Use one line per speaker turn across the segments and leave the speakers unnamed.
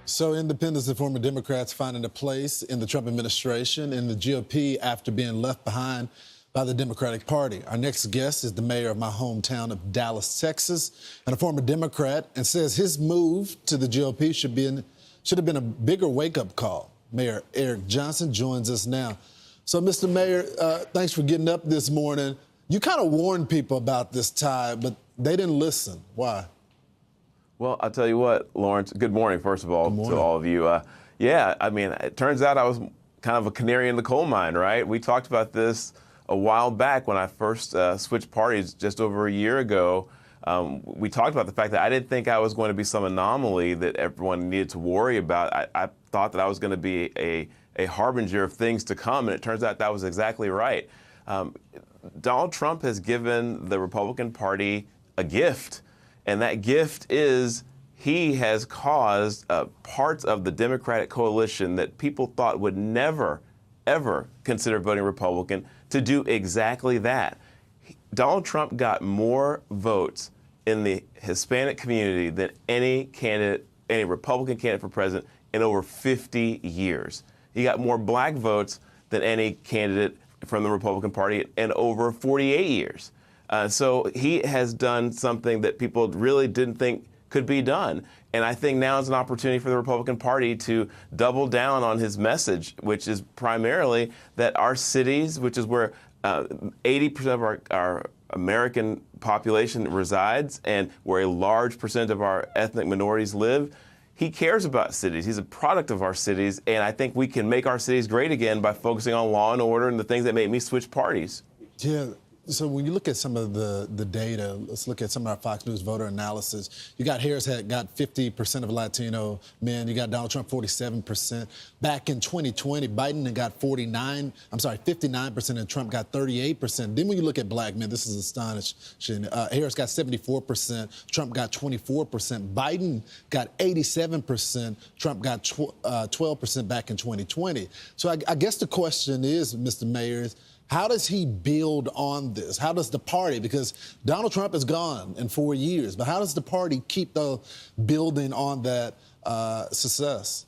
So independents and former Democrats finding a place in the Trump administration and the GOP after being left behind by the Democratic Party. Our next guest is the mayor of my hometown of Dallas, Texas, and a former Democrat, and says his move to the GOP should have been a bigger wake-up call. Mayor Eric Johnson joins us now. So, Mr. Mayor, thanks for getting up this morning. You kind of warned people about this tie, but they didn't listen. Why?
Well, I'll tell you what, Lawrence, good morning, first of all, to all of you. Yeah, I mean, it turns out I was kind of a canary in the coal mine, right? We talked about this a while back when I first switched parties just over a year ago. We talked about the fact that I didn't think I was going to be some anomaly that everyone needed to worry about. I thought that I was going to be a harbinger of things to come, and it turns out that was exactly right. Donald Trump has given the Republican Party a gift. And that gift is he has caused parts of the Democratic coalition that people thought would never, ever consider voting Republican to do exactly that. Donald Trump got more votes in the Hispanic community than any candidate, any Republican candidate for president in over 50 years. He got more black votes than any candidate from the Republican Party in over 48 years. So he has done something that people really didn't think could be done. And I think now is an opportunity for the Republican Party to double down on his message, which is primarily that our cities, which is where 80% of our American population resides and where a large percent of our ethnic minorities live, he cares about cities. He's a product of our cities. And I think we can make our cities great again by focusing on law and order and the things that made me switch parties.
Yeah. So when you look at some of the data, let's look at some of our Fox News voter analysis. You got Harris had got 50% of Latino men. You got Donald Trump 47%. Back in 2020, Biden had got 59%, and Trump got 38%. Then when you look at black men, this is astonishing. Harris got 74%, Trump got 24%. Biden got 87%, Trump got 12% back in 2020. So I guess the question is, Mr. Mayor, how does he build on this? How does the party, because Donald Trump is gone in 4 years, but how does the party keep building on that success?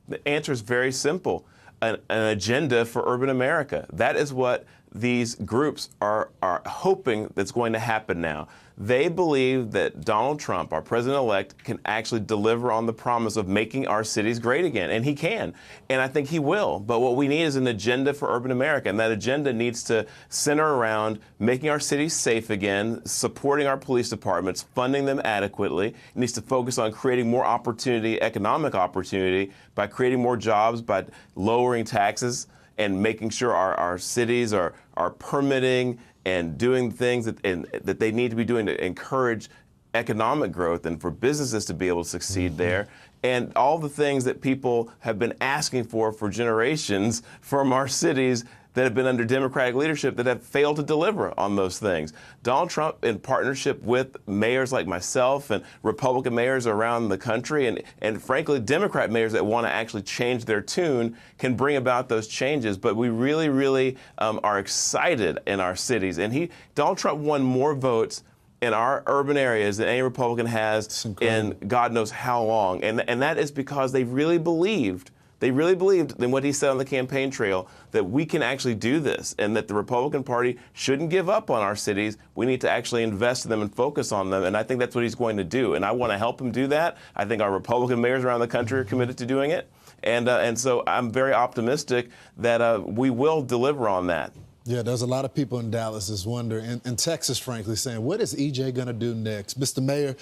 The answer is very simple, an agenda for urban America. That is what these groups are hoping that's going to happen now. They believe that Donald Trump, our president-elect, can actually deliver on the promise of making our cities great again, and he can, and I think he will. But what we need is an agenda for urban America, and that agenda needs to center around making our cities safe again, supporting our police departments, funding them adequately. It needs to focus on creating more opportunity, economic opportunity, by creating more jobs, by lowering taxes, and making sure our cities are permitting and doing things that they need to be doing to encourage economic growth and for businesses to be able to succeed there. And all the things that people have been asking for generations from our cities that have been under Democratic leadership that have failed to deliver on those things. Donald Trump, in partnership with mayors like myself and Republican mayors around the country and frankly, Democrat mayors that want to actually change their tune, can bring about those changes. But we really, really are excited in our cities. And Donald Trump won more votes in our urban areas than any Republican has in God knows how long. And that is because they really believed in what he said on the campaign trail, that we can actually do this and that the Republican Party shouldn't give up on our cities. We need to actually invest in them and focus on them. And I think that's what he's going to do. And I want to help him do that. I think our Republican mayors around the country are committed to doing it. And so I'm very optimistic that we will deliver on that.
Yeah, there's a lot of people in Dallas that's wondering, and Texas, frankly, saying, what is EJ going to do next? Mr. Mayor,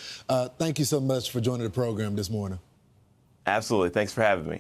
thank you so much for joining the program this morning.
Absolutely. Thanks for having me.